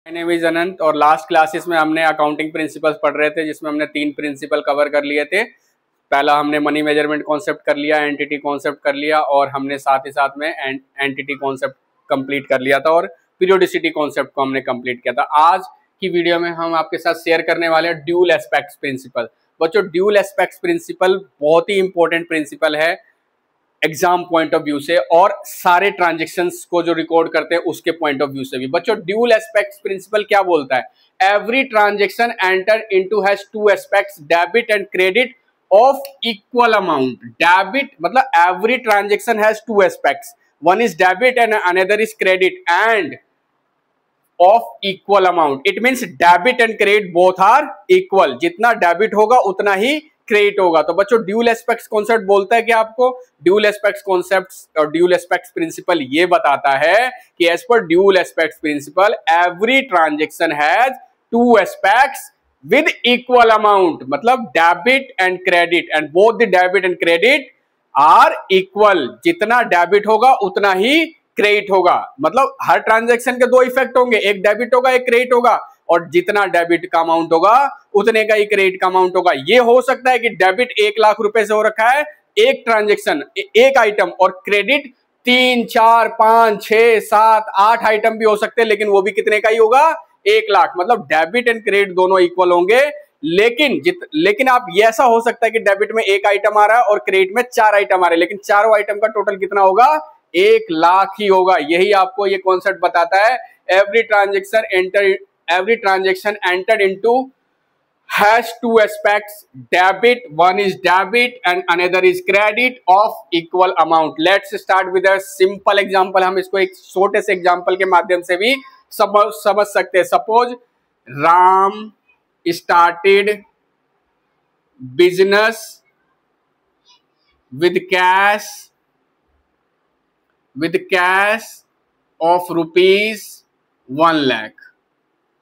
My name is अनंत और last classes में हमने अकाउंटिंग प्रिंसिपल्स पढ़ रहे थे जिसमें हमने 3 प्रिंसिपल कवर कर लिए थे। पहला हमने मनी मेजरमेंट कॉन्सेप्ट कर लिया, एंटिटी कॉन्सेप्ट कर लिया और हमने साथ ही साथ में एंटिटी कॉन्सेप्ट कंप्लीट कर लिया था और पीरियोडिसिटी कॉन्सेप्ट को हमने कंप्लीट किया था। आज की वीडियो में हम आपके साथ शेयर करने वाले हैं ड्यूल एस्पेक्ट्स प्रिंसिपल। बच्चों, ड्यूल एस्पेक्ट्स प्रिंसिपल बहुत ही इंपॉर्टेंट प्रिंसिपल है एग्जाम पॉइंट ऑफ व्यू से और सारे ट्रांजेक्शन्स को जो रिकॉर्ड करते हैं उसके पॉइंट ऑफ व्यू से भी। बच्चों, ड्यूल एस्पेक्ट्स प्रिंसिपल क्या बोलता है? Every transaction enter into has two aspects, debit and credit of equal amount. Debit मतलब every transaction has two aspects, one is debit and another is credit and of equal amount. It means debit and credit both are equal, जितना debit होगा उतना ही credit होगा। तो बच्चों, dual aspects concept बोलता है कि आपको ड्यूल एस्पेक्ट्स कॉन्सेप्ट और ड्यूल एस्पेक्ट्स प्रिंसिपल ये बताता है कि as per dual aspects principle every transaction has two aspects with equal amount, मतलब debit and credit and both the debit and credit are equal. जितना डेबिट होगा उतना ही credit होगा, मतलब हर ट्रांजेक्शन के दो इफेक्ट होंगे, एक डेबिट होगा एक क्रेडिट होगा और जितना डेबिट का अमाउंट होगा उतने का ही क्रेडिट का अमाउंट होगा। ये हो सकता है कि डेबिट 1 लाख रुपए से हो रखा है एक ट्रांजेक्शन एक आइटम और क्रेडिट 3, 4, 5, 6, 7, 8 आइटम भी हो सकते हैं, लेकिन वो भी कितने का ही होगा? 1 लाख। मतलब डेबिट एंड क्रेडिट दोनों इक्वल होंगे, लेकिन आप ये ऐसा हो सकता है कि डेबिट में 1 आइटम आ रहा है और क्रेडिट में 4 आइटम आ रहे हैं, लेकिन चारों आइटम का टोटल कितना होगा? 1 लाख ही होगा। यही आपको ये कॉन्सेप्ट बताता है every transaction entered into has two aspects, debit, one is debit and another is credit of equal amount. Let's start with a simple example. हम इसको एक छोटे से एग्जाम्पल के माध्यम से भी समझ सकते हैं। Suppose Ram started business with cash of rupees 1 lakh।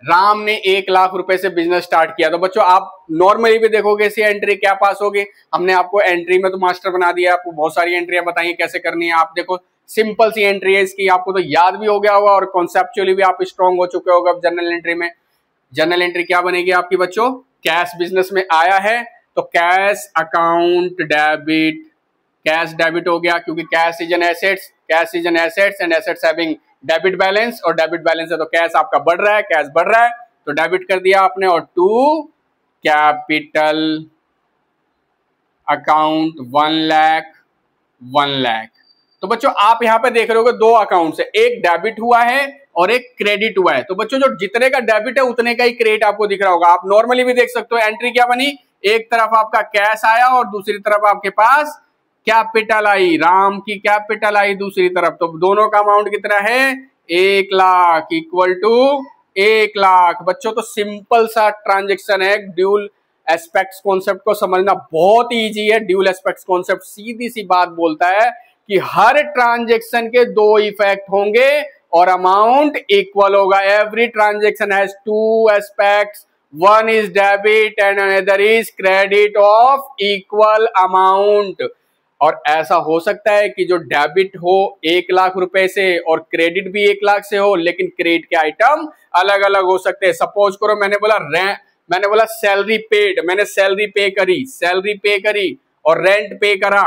Ram ने 1 लाख रुपए से बिजनेस स्टार्ट किया। तो बच्चों, आप नॉर्मली भी देखोगे इसी एंट्री क्या पास होगी। हमने आपको एंट्री में तो मास्टर बना दिया, आपको बहुत सारी एंट्रियां बताई कैसे करनी है। आप देखो सिंपल सी एंट्री है इसकी, आपको तो याद भी हो गया होगा और कॉन्सेप्चुअली भी आप स्ट्रॉन्ग हो चुके होगा। अब जनरल एंट्री में जनरल एंट्री क्या बनेगी आपकी बच्चों? कैश बिजनेस में आया है तो cash account debit, cash debit हो गया क्योंकि cash is an assets and assets having debit balance और डेबिट बैलेंस है तो कैश आपका बढ़ रहा है, कैश बढ़ रहा है तो डेबिट कर दिया आपने। और टू कैपिटल अकाउंट 1 लाख। तो बच्चों, आप यहां पे देख रहे हो दो अकाउंट है, एक डेबिट हुआ है और एक क्रेडिट हुआ है। तो बच्चों, जो जितने का डेबिट है उतने का ही क्रेडिट आपको दिख रहा होगा। आप नॉर्मली भी देख सकते हो एंट्री क्या बनी, एक तरफ आपका कैश आया और दूसरी तरफ आपके पास कैपिटल आई, राम की कैपिटल आई दूसरी तरफ। तो दोनों का अमाउंट कितना है? 1 लाख इक्वल टू 1 लाख। बच्चों, तो सिंपल सा ट्रांजेक्शन है। ड्यूल एस्पेक्ट्स कॉन्सेप्ट को समझना बहुत इजी है। ड्यूल एस्पेक्ट्स कॉन्सेप्ट सीधी सी बात बोलता है कि हर ट्रांजेक्शन के दो इफेक्ट होंगे और अमाउंट इक्वल होगा। Every transaction has two aspects, one is debit and another is credit of equal amount. और ऐसा हो सकता है कि जो डेबिट हो 1 लाख रुपए से और क्रेडिट भी 1 लाख से हो, लेकिन क्रेडिट के आइटम अलग अलग हो सकते हैं। सपोज करो मैंने बोला सैलरी पेड, मैंने सैलरी पे करी और रेंट पे करा।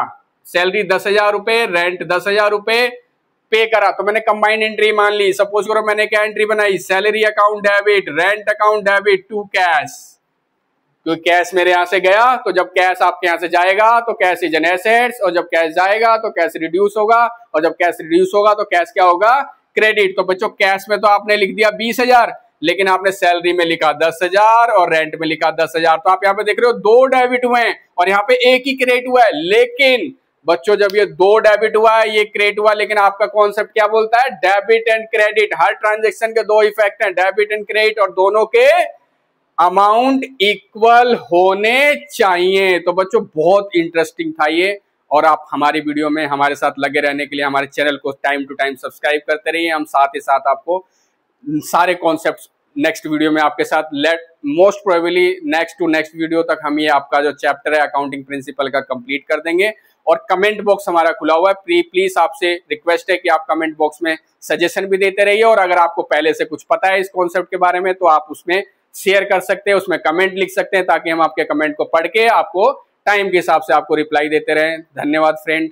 सैलरी 10,000 रुपए, रेंट 10,000 रुपए पे करा, तो मैंने कंबाइंड एंट्री मान ली। सपोज करो मैंने क्या एंट्री बनाई? Salary account debit, rent account debit to cash. क्योंकि कैश मेरे यहां से गया तो जब कैश आपके यहां से जाएगा तो कैश इज एन एसेट्स और जब कैश जाएगा तो कैश रिड्यूस होगा और जब कैश रिड्यूस होगा तो कैश क्या होगा? क्रेडिट। तो बच्चों, कैश में तो आपने लिख दिया 20,000, लेकिन आपने सैलरी में लिखा 10,000 और रेंट में लिखा 10,000। तो आप यहाँ पे देख रहे हो दो डेबिट हुए हैं और यहाँ पे एक ही क्रेडिट हुआ है। लेकिन बच्चों, जब ये दो डेबिट हुआ है ये क्रेडिट हुआ, लेकिन आपका कॉन्सेप्ट क्या बोलता है? Debit and credit. Her transaction के दो इफेक्ट हैं, डेबिट एंड क्रेडिट, और दोनों के अमाउंट इक्वल होने चाहिए। तो बच्चों, बहुत इंटरेस्टिंग था ये और आप हमारी वीडियो में हमारे साथ लगे रहने के लिए हमारे चैनल को टाइम टू टाइम सब्सक्राइब करते रहिए। हम साथ ही साथ आपको सारे कॉन्सेप्ट्स नेक्स्ट वीडियो में आपके साथ मोस्ट प्रोबेबली नेक्स्ट वीडियो तक हम ये आपका जो चैप्टर है अकाउंटिंग प्रिंसिपल का कंप्लीट कर देंगे और कमेंट बॉक्स हमारा खुला हुआ है। प्लीज आपसे रिक्वेस्ट है कि आप कमेंट बॉक्स में सजेशन भी देते रहिए, और अगर आपको पहले से कुछ पता है इस कॉन्सेप्ट के बारे में तो आप उसमें शेयर कर सकते हैं, उसमें कमेंट लिख सकते हैं, ताकि हम आपके कमेंट को पढ़ के आपको टाइम के हिसाब से आपको रिप्लाई देते रहें। धन्यवाद फ्रेंड।